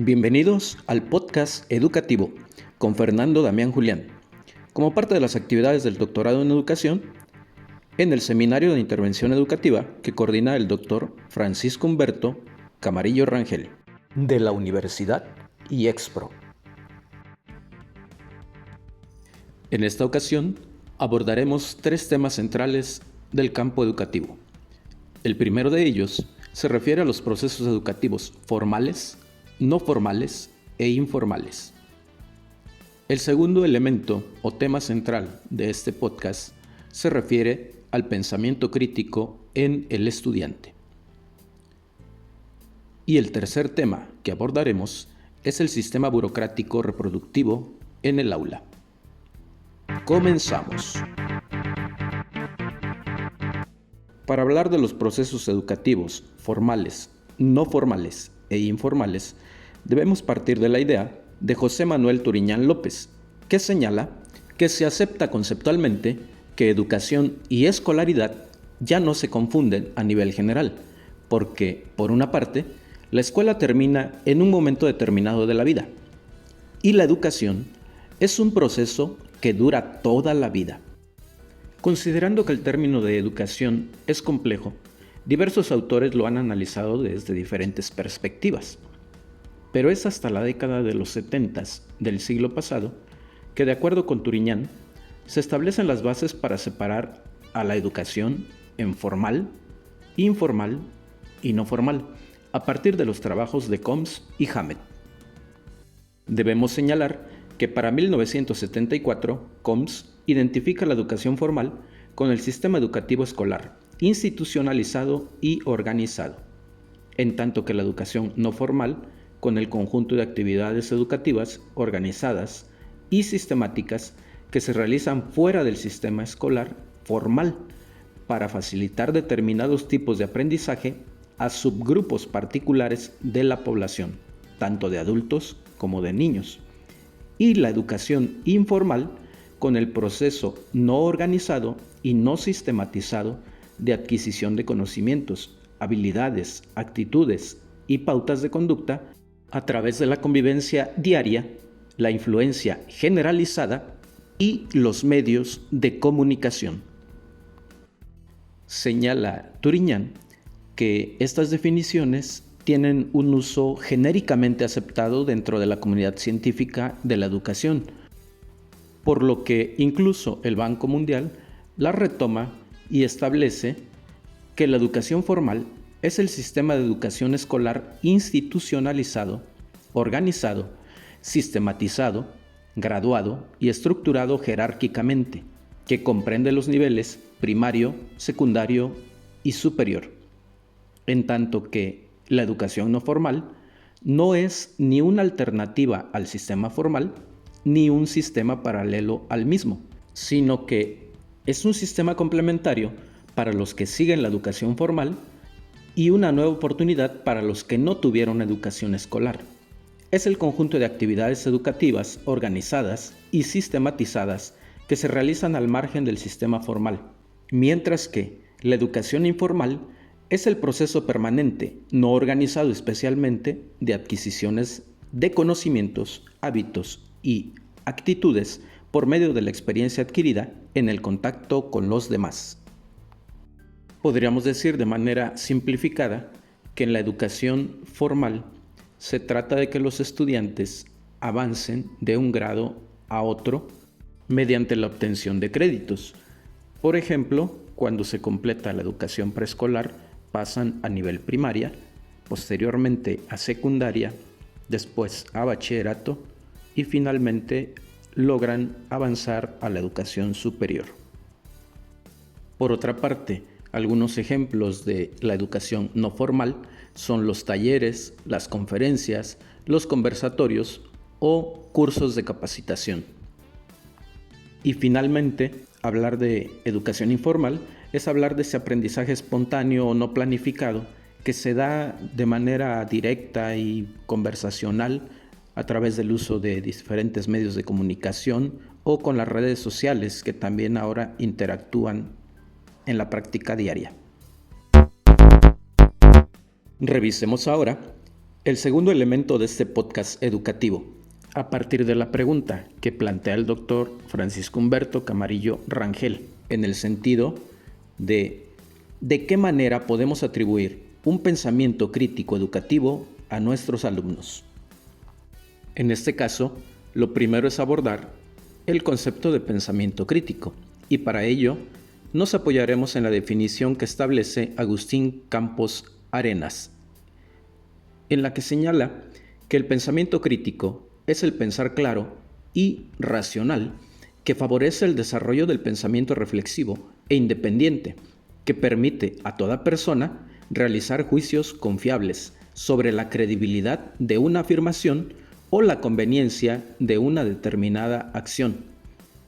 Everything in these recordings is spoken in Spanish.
Bienvenidos al podcast educativo con Fernando Damián Julián. Como parte de las actividades del doctorado en educación, en el seminario de intervención educativa que coordina el doctor Francisco Humberto Camarillo Rangel, de la Universidad IEXPRO. En esta ocasión abordaremos 3 temas centrales del campo educativo. El primero de ellos se refiere a los procesos educativos formales, no formales e informales. El segundo elemento o tema central de este podcast se refiere al pensamiento crítico en el estudiante. Y el tercer tema que abordaremos es el sistema burocrático reproductivo en el aula. Comenzamos. Para hablar de los procesos educativos formales, no formales e informales, debemos partir de la idea de José Manuel Turiñán López, que señala que se acepta conceptualmente que educación y escolaridad ya no se confunden a nivel general, porque, por una parte, la escuela termina en un momento determinado de la vida, y la educación es un proceso que dura toda la vida. Considerando que el término de educación es complejo, diversos autores lo han analizado desde diferentes perspectivas. Pero es hasta la década de los 70 del siglo pasado que, de acuerdo con Turiñán, se establecen las bases para separar a la educación en formal, informal y no formal, a partir de los trabajos de Combs y Hammett. Debemos señalar que para 1974, Combs identifica la educación formal con el sistema educativo escolar, institucionalizado y organizado, en tanto que la educación no formal con el conjunto de actividades educativas organizadas y sistemáticas que se realizan fuera del sistema escolar formal para facilitar determinados tipos de aprendizaje a subgrupos particulares de la población, tanto de adultos como de niños, y la educación informal con el proceso no organizado y no sistematizado de adquisición de conocimientos, habilidades, actitudes y pautas de conducta a través de la convivencia diaria, la influencia generalizada y los medios de comunicación. Señala Turiñán que estas definiciones tienen un uso genéricamente aceptado dentro de la comunidad científica de la educación, por lo que incluso el Banco Mundial las retoma y establece que la educación formal es el sistema de educación escolar institucionalizado, organizado, sistematizado, graduado y estructurado jerárquicamente, que comprende los niveles primario, secundario y superior, en tanto que la educación no formal no es ni una alternativa al sistema formal ni un sistema paralelo al mismo, sino que es un sistema complementario para los que siguen la educación formal y una nueva oportunidad para los que no tuvieron educación escolar. Es el conjunto de actividades educativas organizadas y sistematizadas que se realizan al margen del sistema formal, mientras que la educación informal es el proceso permanente, no organizado especialmente, de adquisiciones de conocimientos, hábitos y actitudes por medio de la experiencia adquirida en el contacto con los demás. Podríamos decir de manera simplificada que en la educación formal se trata de que los estudiantes avancen de un grado a otro mediante la obtención de créditos. Por ejemplo, cuando se completa la educación preescolar, pasan a nivel primaria, posteriormente a secundaria, después a bachillerato y finalmente logran avanzar a la educación superior. Por otra parte, algunos ejemplos de la educación no formal son los talleres, las conferencias, los conversatorios o cursos de capacitación. Y finalmente, hablar de educación informal es hablar de ese aprendizaje espontáneo o no planificado que se da de manera directa y conversacional a través del uso de diferentes medios de comunicación o con las redes sociales que también ahora interactúan en la práctica diaria. Revisemos ahora El segundo elemento de este podcast educativo, a partir de la pregunta que plantea el doctor Francisco Humberto Camarillo Rangel, en el sentido de qué manera podemos atribuir un pensamiento crítico educativo a nuestros alumnos. En este caso, lo primero es abordar el concepto de pensamiento crítico, y para ello nos apoyaremos en la definición que establece Agustín Campos Arenas, en la que señala que el pensamiento crítico es el pensar claro y racional que favorece el desarrollo del pensamiento reflexivo e independiente, que permite a toda persona realizar juicios confiables sobre la credibilidad de una afirmación o la conveniencia de una determinada acción.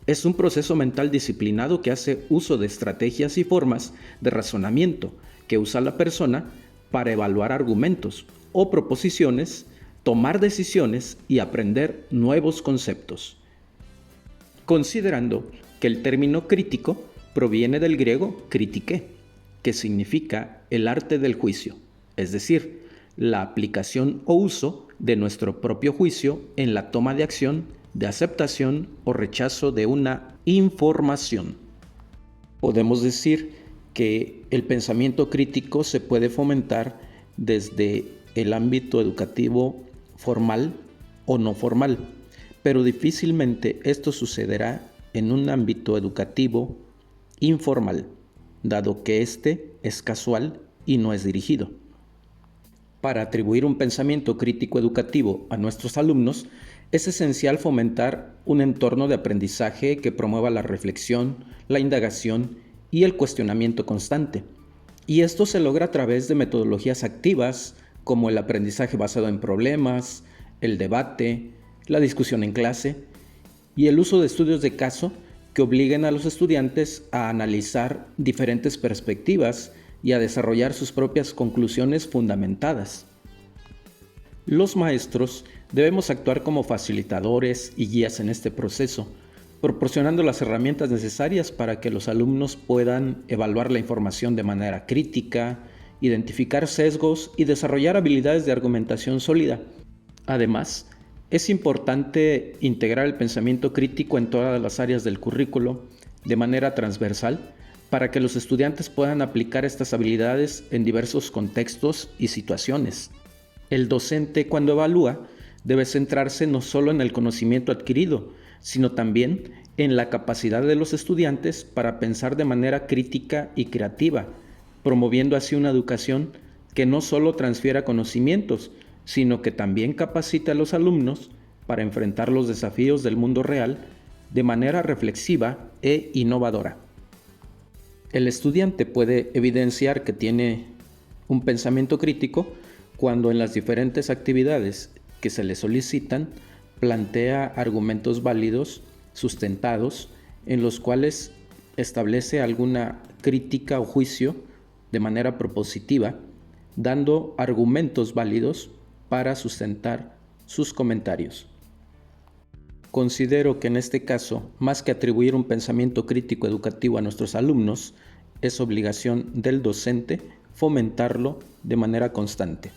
Es un proceso mental disciplinado que hace uso de estrategias y formas de razonamiento que usa la persona para evaluar argumentos o proposiciones, tomar decisiones y aprender nuevos conceptos. Considerando que el término crítico proviene del griego kritike, que significa el arte del juicio, es decir, la aplicación o uso de nuestro propio juicio en la toma de acción, de aceptación o rechazo de una información. Podemos decir que el pensamiento crítico se puede fomentar desde el ámbito educativo formal o no formal, pero difícilmente esto sucederá en un ámbito educativo informal, dado que este es casual y no es dirigido. Para atribuir un pensamiento crítico educativo a nuestros alumnos, es esencial fomentar un entorno de aprendizaje que promueva la reflexión, la indagación y el cuestionamiento constante. Y esto se logra a través de metodologías activas como el aprendizaje basado en problemas, el debate, la discusión en clase y el uso de estudios de caso que obliguen a los estudiantes a analizar diferentes perspectivas y a desarrollar sus propias conclusiones fundamentadas. Los maestros debemos actuar como facilitadores y guías en este proceso, proporcionando las herramientas necesarias para que los alumnos puedan evaluar la información de manera crítica, identificar sesgos y desarrollar habilidades de argumentación sólida. Además, es importante integrar el pensamiento crítico en todas las áreas del currículo de manera transversal para que los estudiantes puedan aplicar estas habilidades en diversos contextos y situaciones. El docente, cuando evalúa, debe centrarse no solo en el conocimiento adquirido, sino también en la capacidad de los estudiantes para pensar de manera crítica y creativa, promoviendo así una educación que no solo transfiera conocimientos, sino que también capacita a los alumnos para enfrentar los desafíos del mundo real de manera reflexiva e innovadora. El estudiante puede evidenciar que tiene un pensamiento crítico cuando en las diferentes actividades que se le solicitan plantea argumentos válidos, sustentados, en los cuales establece alguna crítica o juicio de manera propositiva, dando argumentos válidos para sustentar sus comentarios. Considero que en este caso, más que atribuir un pensamiento crítico educativo a nuestros alumnos, es obligación del docente fomentarlo de manera constante.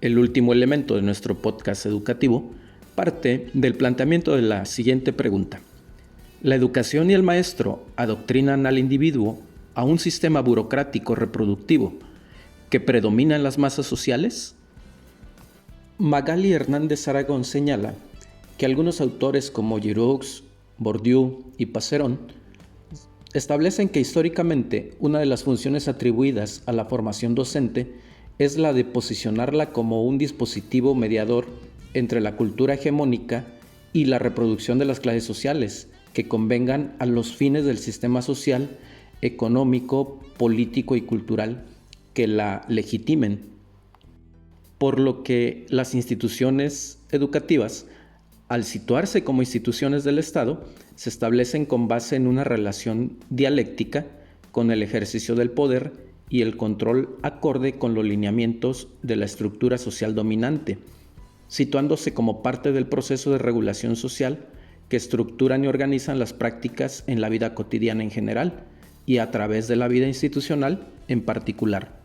El último elemento de nuestro podcast educativo parte del planteamiento de la siguiente pregunta. ¿La educación y el maestro adoctrinan al individuo a un sistema burocrático reproductivo que predomina en las masas sociales? Magali Hernández Aragón señala que algunos autores como Giroux, Bourdieu y Passeron establecen que históricamente una de las funciones atribuidas a la formación docente es la de posicionarla como un dispositivo mediador entre la cultura hegemónica y la reproducción de las clases sociales que convengan a los fines del sistema social, económico, político y cultural que la legitimen. Por lo que las instituciones educativas, al situarse como instituciones del Estado, se establecen con base en una relación dialéctica con el ejercicio del poder y el control acorde con los lineamientos de la estructura social dominante, situándose como parte del proceso de regulación social que estructuran y organizan las prácticas en la vida cotidiana en general, y a través de la vida institucional en particular.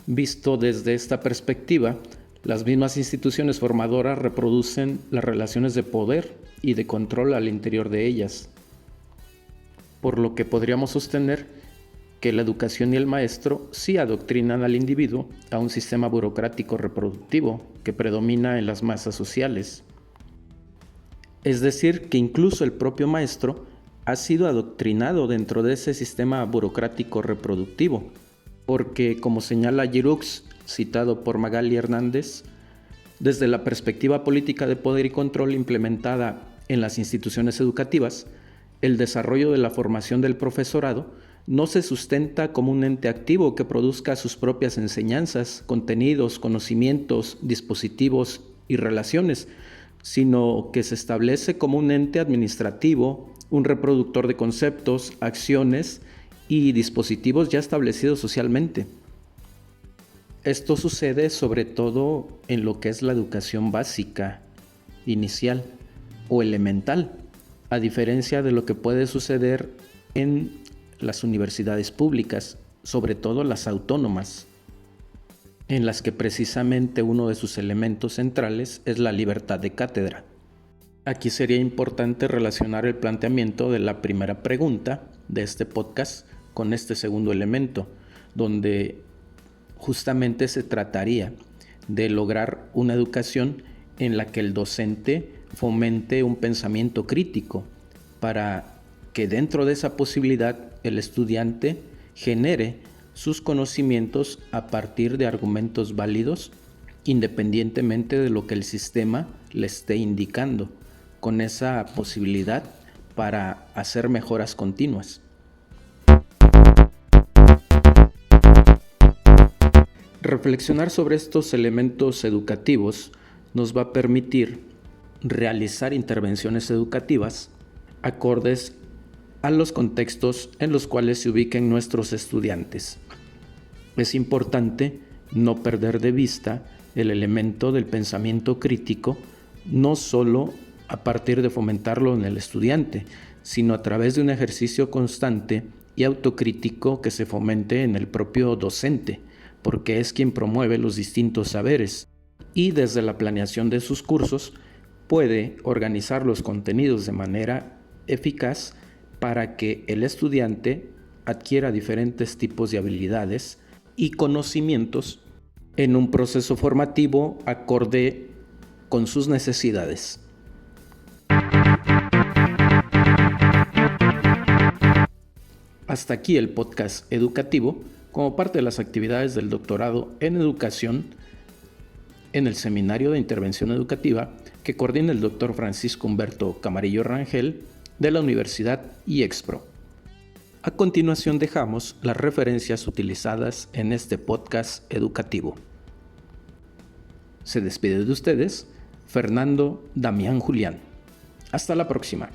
Visto desde esta perspectiva, las mismas instituciones formadoras reproducen las relaciones de poder y de control al interior de ellas, por lo que podríamos sostener que la educación y el maestro sí adoctrinan al individuo a un sistema burocrático reproductivo que predomina en las masas sociales. Es decir, que incluso el propio maestro ha sido adoctrinado dentro de ese sistema burocrático reproductivo, porque, como señala Giroux, citado por Magali Hernández, desde la perspectiva política de poder y control implementada en las instituciones educativas, el desarrollo de la formación del profesorado no se sustenta como un ente activo que produzca sus propias enseñanzas, contenidos, conocimientos, dispositivos y relaciones, sino que se establece como un ente administrativo, un reproductor de conceptos, acciones y dispositivos ya establecidos socialmente. Esto sucede sobre todo en lo que es la educación básica, inicial o elemental, a diferencia de lo que puede suceder en las universidades públicas, sobre todo las autónomas, en las que precisamente uno de sus elementos centrales es la libertad de cátedra. Aquí sería importante relacionar el planteamiento de la primera pregunta de este podcast con este segundo elemento, donde justamente se trataría de lograr una educación en la que el docente fomente un pensamiento crítico para que dentro de esa posibilidad el estudiante genere sus conocimientos a partir de argumentos válidos, independientemente de lo que el sistema le esté indicando, con esa posibilidad para hacer mejoras continuas. Reflexionar sobre estos elementos educativos nos va a permitir realizar intervenciones educativas acordes a los contextos en los cuales se ubiquen nuestros estudiantes. Es importante no perder de vista el elemento del pensamiento crítico, no solo a partir de fomentarlo en el estudiante, sino a través de un ejercicio constante y autocrítico que se fomente en el propio docente, porque es quien promueve los distintos saberes y desde la planeación de sus cursos puede organizar los contenidos de manera eficaz para que el estudiante adquiera diferentes tipos de habilidades y conocimientos en un proceso formativo acorde con sus necesidades. Hasta aquí el podcast educativo como parte de las actividades del doctorado en educación en el Seminario de Intervención Educativa que coordina el Dr. Francisco Humberto Camarillo Rangel de la Universidad IEXPRO. A continuación dejamos las referencias utilizadas en este podcast educativo. Se despide de ustedes Fernando Damián Julián. Hasta la próxima.